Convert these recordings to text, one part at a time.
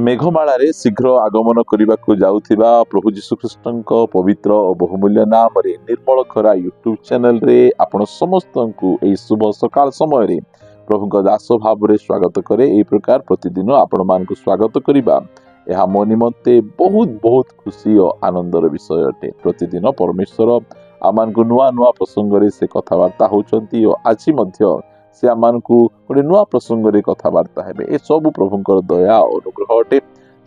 मेघमाळारे शीघ्र आगमन करने जाउथिबा प्रभु जीशुख्रीष्टଙ୍କ पवित्र और बहुमूल्य नाम रे निर्मल खरा यूट्यूब चैनल रे आपण समस्त को एई शुभ सकाळ समय रे प्रभु दास भाव रे स्वागत करे। एई प्रकार प्रतिदिन आपण मान को स्वागत करिबा यह मो निमंते बहुत बहुत खुशी और आनंदर विषय अटे। प्रतिदिन परमेश्वर आमान को नुआ नुआ प्रसंग रे से कथबार्ता होचंती और आज मध्य से आमान को गोटे नुआ प्रसंग रे कथबार्ता हेबे। ए सब प्रभुंकर दया और अनुग्रह अटे।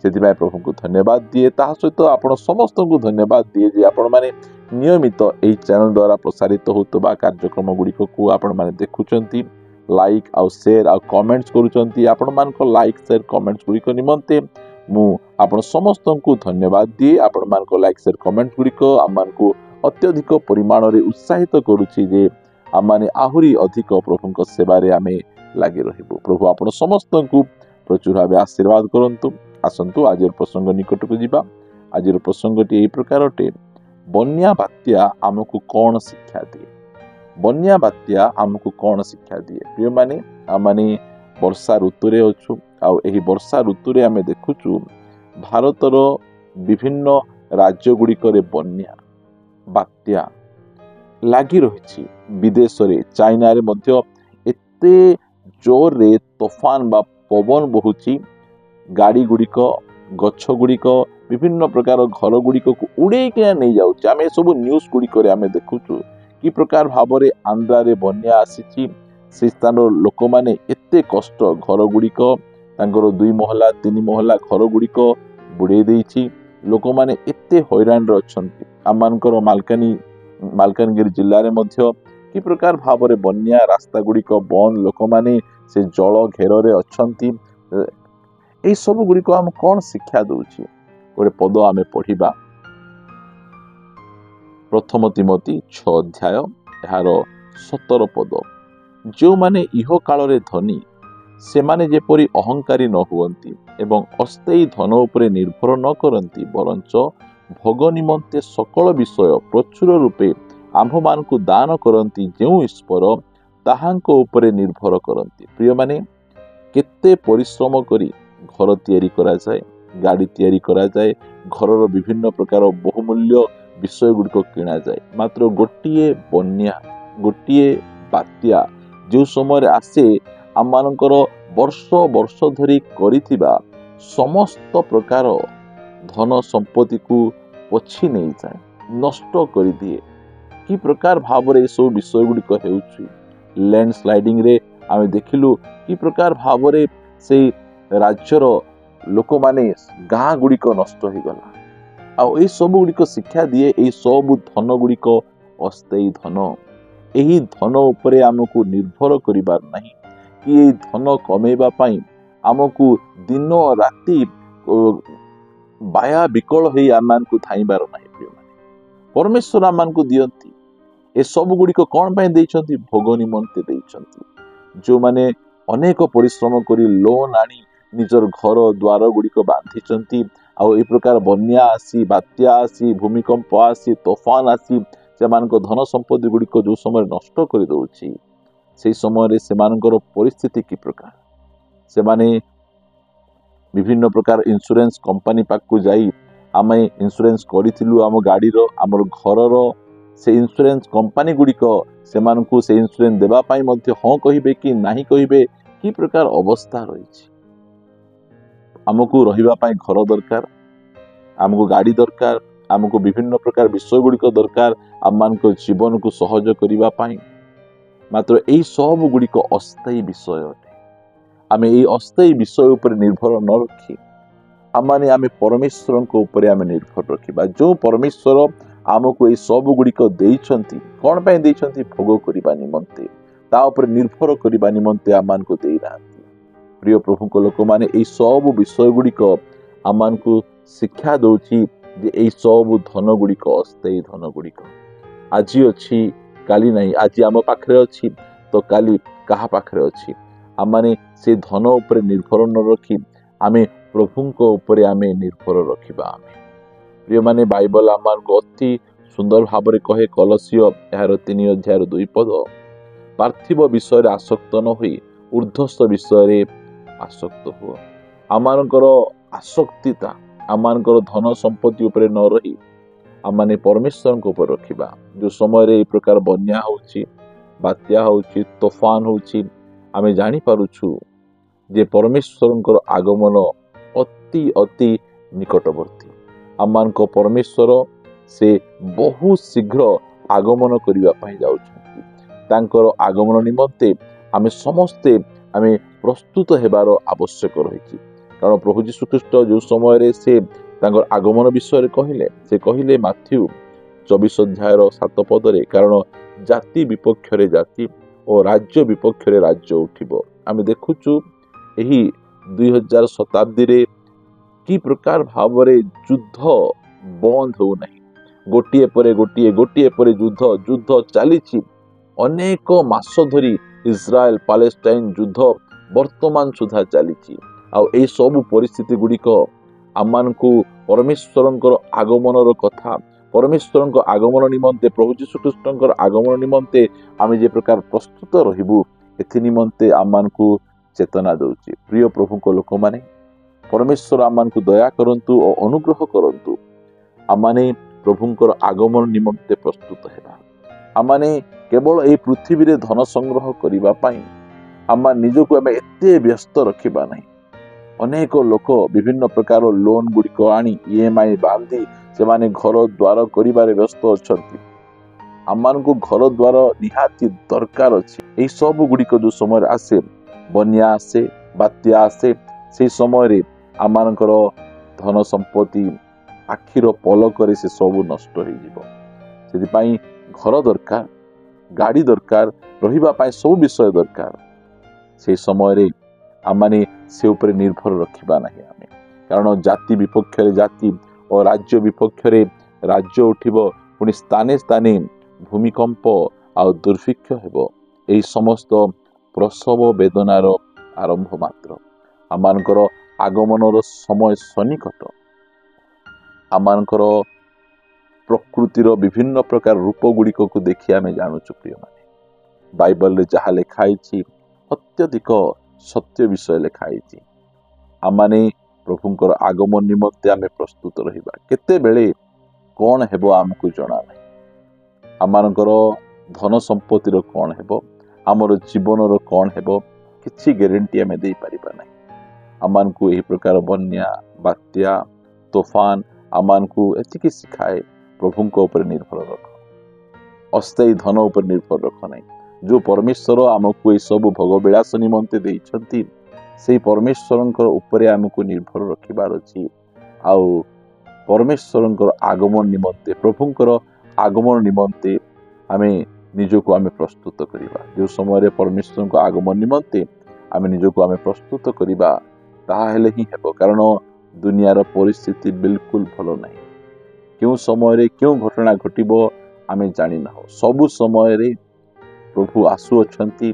से प्रभु को धन्यवाद दिए ता सहित आपण समस्त को धन्यवाद दिए जे आपण माने नियमित एई चैनल द्वारा प्रसारित होतबा कार्यक्रम गुड़िक को आपण माने देखुचंती, लाइक आउ शेयर आउ कमेंट्स करूचंती। आपण मान को लाइक शेयर कमेंट्स गुड़िक निमंते मु आपण समस्त को धन्यवाद दिए। आपण मान को लाइक शेयर कमेंट्स गुड़िक आमान को अत्यधिक परिमाण रे उत्साहित करूची जे आमाने आहुरी अधिक प्रभुंक सेवारे आमे लागि रहिबु। प्रभु आपण समस्त को प्रचुर भाव आशीर्वाद करंतु। आसंतु आज प्रसंग निकट को जीवा। आज प्रसंगटी एई प्रकार अटे, बन्या बात्या आमको कौन शिक्षा दिए। बन्या बात्या आमको कौन शिक्षा दिए। प्रिय माने आमाने वर्षा ऋतु रे अछु आ एही वर्षा ऋतु रे आमे देखुचु भारतर विभिन्न राज्य गुड़िक बन्या बात्या लागि रही। विदेश रे चाइना रे मध्य एते जोर रे तूफान बा पवन बहुची, गाड़ी गुड़िक गछ गुड़िक विभिन्न प्रकार घर गुड़िक को उड़े के नहीं जाउछ। आमे सब न्यूज गुड़िक रे आमे देखुचु कि प्रकार भाव रे आंध्रा रे बन्या आसीची। से स्थान लोक माने एते कष्ट घर गुड़िक तांकर 2 महला 3 महला घर गुड़िक बुड़े देइची। लोक माने एते हैरान रे अछंती। आमानकर मालकानगिरी जिल्ला रे मध्य कि प्रकार भाव रे बन्या रास्ता गुड़िक बंद, लोक माने से जल घेर रे अछंती। ए सब गुड़िक आम कौन शिक्षा दउछि। गोटे पद आमे पढ़िबा प्रथम तिमोथी 6 अध्याय यार 17 पद। जो माने इह काल रे धनी से माने जेपरि अहंकारी न हुअंती एवं अस्थायी धन उपरे निर्भर न करंती, बरंच भोग निमंते सकल विषय प्रचुर रूपे आम्भ मान को दान करंती, जेउ ईश्वर ताहांको उपरे निर्भर करंती। प्रिय माने केते परिश्रम करी घर तैयारी करा जाए, गाड़ी तैयारी करा जाए, घरर विभिन्न प्रकार बहुमूल्य विषय गुड़िक किना जाए, मात्र गोटिए बन्या गोटिए बात्या जो समय आसे आम मानकर वर्ष वर्ष धरी करिथिबा समस्त प्रकार धन संपत्ति को पछी नहीं जाए, नष्ट कर दिए। कि प्रकार भाव रे सब विषय गुड़िक हेउछि। लैंड स्लाइडिंग रे आमे देखिलु कि प्रकार भाव रे से राज्यर लोक माने गाँ गुड़िक नष्ट हो गला। आ सब गुड़िक शिक्षा दिए ए सब धन गुड़िक अस्थायी धन। एही धन उपरे आमको निर्भर करिबार नहीं कि ए धन कमेबा पई आमको दिन राति बाया विकल होई आमान को थाइबार नहीं। प्रिय माने परमेश्वर आमान को दियंती ए सब गुड़िक कौन पाई देइछंती, भोग निमंते देइछंती। जो माने अनेक परिश्रम करी लोन आनी निजर घर द्वार गुड़िक बांधिचंती। आउ ए प्रकार बन्या आसी, बात्या आसी, भूमिकंप आसी, तूफान आसी सेमानक धन संपत्ति गुड़िक जो समय नष्ट कर दउछि, से समय से परिस्थिति कि प्रकार। से माने विभिन्न प्रकार इंश्योरेंस कंपनी पाखु जाई आमे इंश्योरेंस करिथिलु आम गाड़ीर आमर घरर, से इंश्योरेंस कंपनी गुड़िक सेमानकु से इंश्योरेंस देबा पाई मध्य हाँ कहिबे कि नाही कहिबे, कि प्रकार अवस्था रही। आमको रहिबा पाई घर दरकार, आमको गाड़ी दरकार, आमको विभिन्न प्रकार विषय गुड़िक दरकार आम मानक जीवन को सहज करिबा पाई। मात्र एई सब गुड़िक अस्थायी विषय अटे। आमे एई अस्थायी विषय उपर निर्भर न रखी आमाने आमे परमेश्वर को ऊपर आमे निर्भर रखिबा। जो परमेश्वर आमको एई सब गुड़िक देइछंती, कोन पई देइछंती, भोग करिबा निमंते, ता ऊपर निर्भर करिबा निमंते आमान को देई नांती। प्रिय प्रभु को लोक माने एई सब विषय गुड़िक आमान को शिक्षा दउछि जे एई सब धन गुड़िक अस्थायी धन गुड़िक आज अछि काली नहीं। आज आम पाखरे अछि तो काली कहा पाखरे अछि। आमाने से धन ऊपर निर्भर न रखी आमे प्रभुंको ऊपर आमे निर्भर रखिबा। आमे प्रिय माने बाइबल आमान को अति सुंदर भाव रे कहे कलसिय यार 3 अध्याय 2 पद, पार्थिव विषय रे आसक्त न होई ऊर्ध्वस्थ विषय रे आसक्त हुआ। आमानकर आसक्तिता आम धन संपत्ति उपरे न रही आम परमेश्वर उपर रखिबा। जो समय ये प्रकार बन्या होउछि, बात्या होउछि, तोफान होउछि, आमे जानि पारुछु जे परमेश्वर आगमन अति अति निकटवर्ती। आम परमेश्वर से बहुत शीघ्र आगमन करने पाई जाउछंती। तांकर आगमन निमंते आमे समस्ते आमे प्रस्तुत हेबार आवश्यक रही। कारण प्रभु यीशु ख्रीष्ट जो समय से तांकर आगमन विषय कहले, से कहले माथ्यू 24 अध्याय 7 पदरे, कारण जाति विपक्ष रे जाति और राज्य विपक्ष रे राज्य उठिबो। आमे देखुछु एही 2000 शताब्दी रे कि प्रकार भावरे युद्ध बंद हो नहीं, गोटिए परे गोटिए गोटिए परे युद्ध युद्ध चलीछि। अनेक मास धरी इस्राएल पालेस्टाइन युद्ध वर्तमान सुधा चलीछि। आ ए सब परिस्थिति गुड़िक आमको परमेश्वर आगमन कथा, परमेश्वर आगमन निमंते, प्रभु यीशु ख्रीष्ट आगमन निमंते आमे जे प्रकार प्रस्तुत रहिबु एथि निमंते आमको चेतना दउछि। प्रिय प्रभु को लोक माने, परमेश्वर आमको दया करंतु और अनुग्रह करंतु। आमाने प्रभुंकर आगमन निमंते प्रस्तुत हेबा। आमाने केवल ए पृथ्वी रे धन संग्रह करिबा पई आमा निजको आमे एते व्यस्त रखिबा नहीं। अनेक लोक विभिन्न प्रकार लोन गुड़िक आनी ईएमआई बांधी से माने घर द्वार करिबारे व्यस्त अछंती। आमको घर द्वार निहाती दरकार अछि। एई सब गुड़िक जो समय आसे, बन्या आसे, बात्या आसे, से समय आमकर धन संपत्ति आखिर पलक से सब नष्ट हो जिवो। सेति पई घर दरकार, गाड़ी दरकार, रहिबा पई सब विषय दरकार। से समय आमाने से ऊपर निर्भर रखिबा नहीं आमे। कारण जाति विपक्ष रे जाति और राज्य विपक्ष रे राज्य उठिबो। पुनि स्थाने स्थाने भूमिकंप आ दुर्भिक्ष हेबो। एई समस्त प्रसव वेदनार आरंभ मात्र। आमकर आगमनर समय सन्निकट। आमकर प्रकृतिर विभिन्न प्रकार रूप गुड़िक को देखि आमे जानुछु। प्रिय माने, बाइबल रे जहा लिखाई अत्यधिक सत्य विषय लिखाई। आमाने प्रभुंकर आगमन निमंते आमे प्रस्तुत रहिबा। केते बेले कौन हेबो आमको जଣା नहीं। आमकर धन संपत्तिर कौन हेबो, आमर जीवनर कौन हेबो, किछि ग्यारंटी आमे दे परिबा नहीं। आमको एही प्रकार बन्या, बात्या, तूफान आमको एतिकी सिखाए प्रभुंक ऊपर निर्भर रख, अस्थायी धन ऊपर निर्भर रख नहीं। जो परमेश्वर आमको ये सब भोगविलास निमंते देइछंती, से परमेश्वर ऊपर आमको निर्भर रखिबार अछि। आउ परमेश्वर आगमन निमंते, प्रभुंकर आगमन निमंते आमे निजको आमे प्रस्तुत करिबा। जो समय परमेश्वर आगमन निमंते आमे निजको आमे प्रस्तुत करिबा, ताहा हेले ही हेबो। कारण दुनियार परिस्थिति बिल्कुल भलो नहीं। क्यों समय क्यों घटना घटिबो आमे जानि ना। सबु समय प्रभु आसु अछंती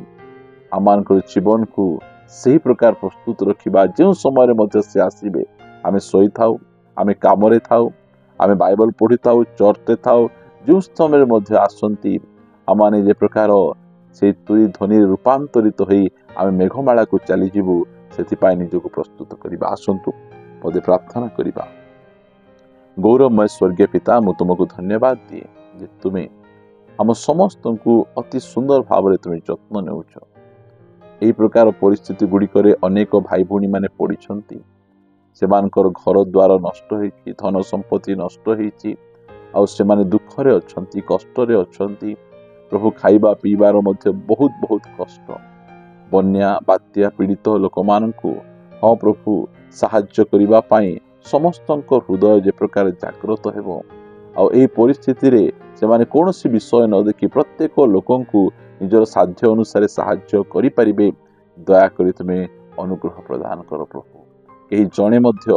आमको जीवन को सही प्रकार प्रस्तुत रखिबा। जो समय मध्य से आसीबे, आमे सोई थाउ, आमे कामरे थाउ, आमे बाइबल पढ़ी थाउ, चर्च थाउ, जो समय मध्य आसंती आमाने जे प्रकार से तुरी ध्वनि रूपांतरित होई आमे मेघमाला को चली जीवु। सेति पाई निजको प्रस्तुत करिबा। आसंतु पदे प्रार्थना करिबा। गौरवमय स्वर्गीय पिता, मु तुमको धन्यवाद दिए जे तुमे आम समस्त को अति सुंदर भाव में तुम्हें जत्न नेउछ। एही प्रकार परिस्थिति गुड़िक अनेक भाई भौणी माने पड़िछंती। सेमानकर घर द्वार नष्ट होइछि, धन संपत्ति नष्ट होइछि, आ सेमाने दुखरे अछंती, कष्टरे अछंती। प्रभु खाइबा पीबार मध्य बहुत बहुत कष्ट। बन्या बात्या पीड़ित लोक मानकु हाँ प्रभु साहाय्य करिबा पाई समस्तक हृदय जे प्रकार जागृत हेबो। आ एही परिस्थिति रे सेमाने कौनसी विषय न देखि प्रत्येक लोकंकु निजर साध्य अनुसार साहाय्य करि परिबे। दया करि तुमे अनुग्रह प्रदान कर प्रभु। केही जणे मध्य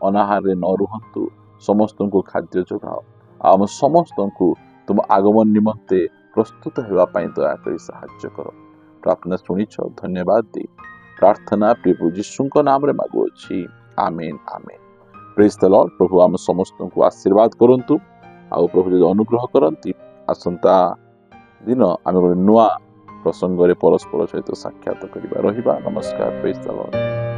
अनाहार न रुहंतु, समस्तंकु खाद्य जोगाओ। आम समस्तंकु तुम आगमन निमंते प्रस्तुत हेबा पाई दया करि साहाय्य कर। प्रार्थना सुनिछ, धन्यवाद दे प्रार्थना प्रभु यीशुଙ୍କ नाम रे मागुछि। Amen amen. Praise the Lord. प्रभु आम समस्तंकु आशीर्वाद करंतु। आउ प्रभु जो अनुग्रह करती आसंता दिन आम गोटे नुआ प्रसंग परस्पर सहित साक्षात करिबा रहिबा। नमस्कार। Praise the Lord.